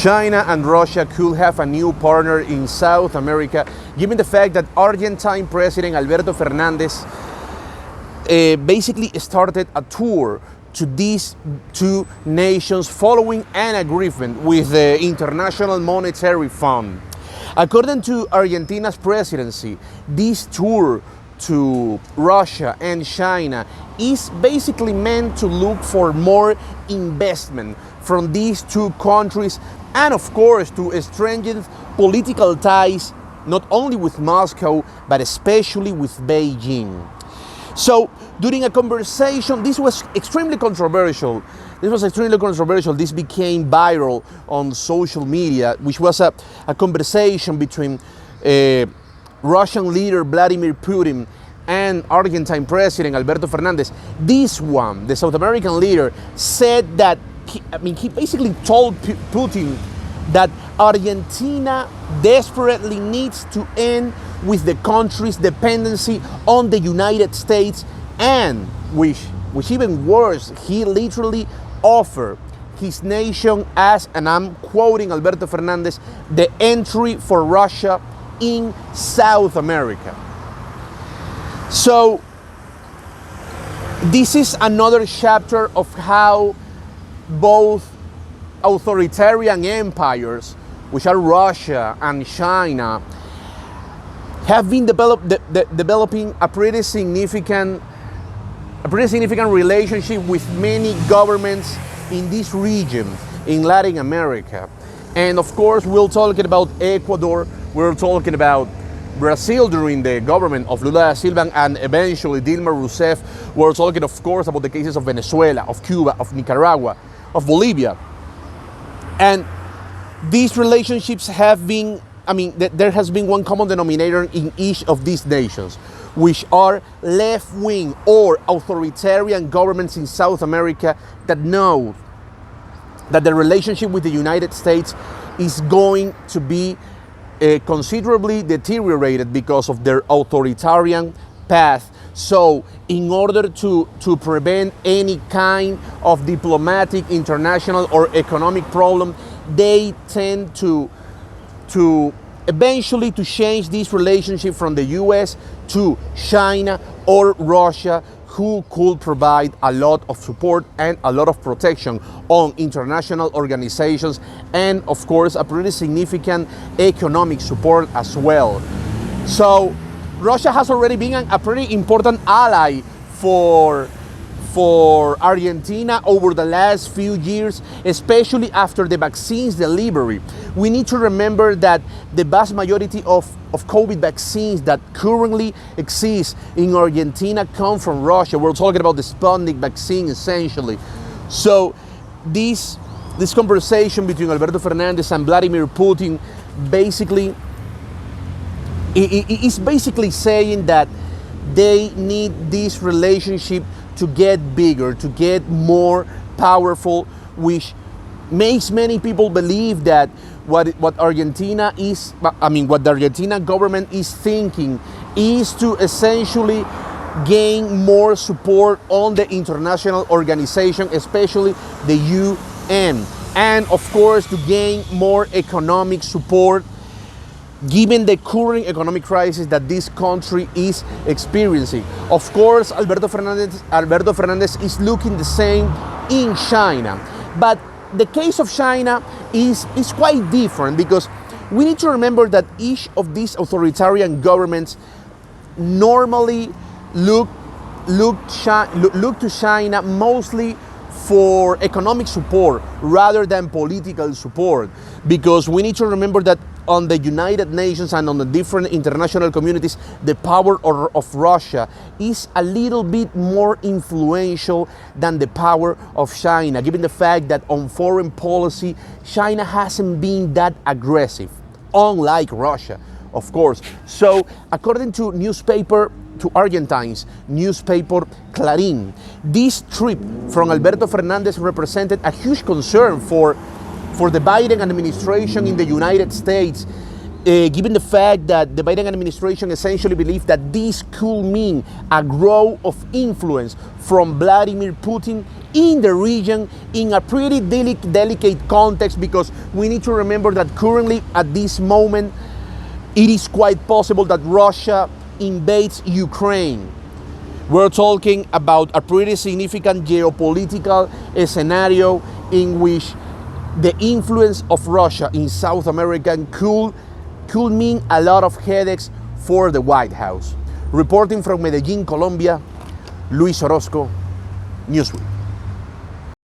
China and Russia could have a new partner in South America, given the fact that Argentine President Alberto Fernandez basically started a tour to these two nations following an agreement with the International Monetary Fund. According to Argentina's presidency, this tour to Russia and China is basically meant to look for more investment from these two countries and, of course, to strengthen political ties not only with Moscow but especially with Beijing. So during a conversation, this was extremely controversial. This became viral on social media, which was a conversation between Russian leader Vladimir Putin and Argentine President Alberto Fernandez. This one, the South American leader, said that, he basically told Putin that Argentina desperately needs to end with the country's dependency on the United States, and which even worse, he literally offered his nation as, and I'm quoting Alberto Fernandez, the entry for Russia in South America. So this is another chapter of how both authoritarian empires, which are Russia and China, have been developing a pretty significant relationship with many governments in this region, in Latin America. And of course, we're talking about Ecuador, we're talking about Brazil during the government of Lula da Silva and eventually Dilma Rousseff. We're talking, of course, about the cases of Venezuela, of Cuba, of Nicaragua, of Bolivia. And these relationships have been, there has been one common denominator in each of these nations, which are left-wing or authoritarian governments in South America that know that the relationship with the United States is going to be considerably deteriorated because of their authoritarian path. So in order to prevent any kind of diplomatic, international or economic problem, they tend to eventually to change this relationship from the US to China or Russia, who could provide a lot of support and a lot of protection on international organizations, and of course a pretty significant economic support as well. So Russia has already been a pretty important ally for Argentina over the last few years, especially after the vaccines delivery. We need to remember that the vast majority of COVID vaccines that currently exist in Argentina come from Russia. We're talking about the Sputnik vaccine, essentially. So this conversation between Alberto Fernandez and Vladimir Putin basically is basically saying that they need this relationship to get bigger, to get more powerful, which makes many people believe that what Argentina is, what the Argentina government is thinking is to essentially gain more support on the international organization, especially the UN, and of course to gain more economic support given the current economic crisis that this country is experiencing. Of course, Alberto Fernandez is looking the same in China. But the case of China is quite different, because we need to remember that each of these authoritarian governments normally look to China mostly for economic support rather than political support, because we need to remember that on the United Nations and on the different international communities, the power of Russia is a little bit more influential than the power of China, given the fact that on foreign policy, China hasn't been that aggressive, unlike Russia, of course. So according to Argentine's newspaper Clarín, this trip from Alberto Fernandez represented a huge concern for the Biden administration in the United States, given the fact that the Biden administration essentially believes that this could mean a growth of influence from Vladimir Putin in the region in a pretty delicate context, because we need to remember that currently at this moment it is quite possible that Russia invades Ukraine. We're talking about a pretty significant geopolitical scenario in which the influence of Russia in South America could mean a lot of headaches for the White House. Reporting from Medellin, Colombia, Luis Orozco, Newsweek.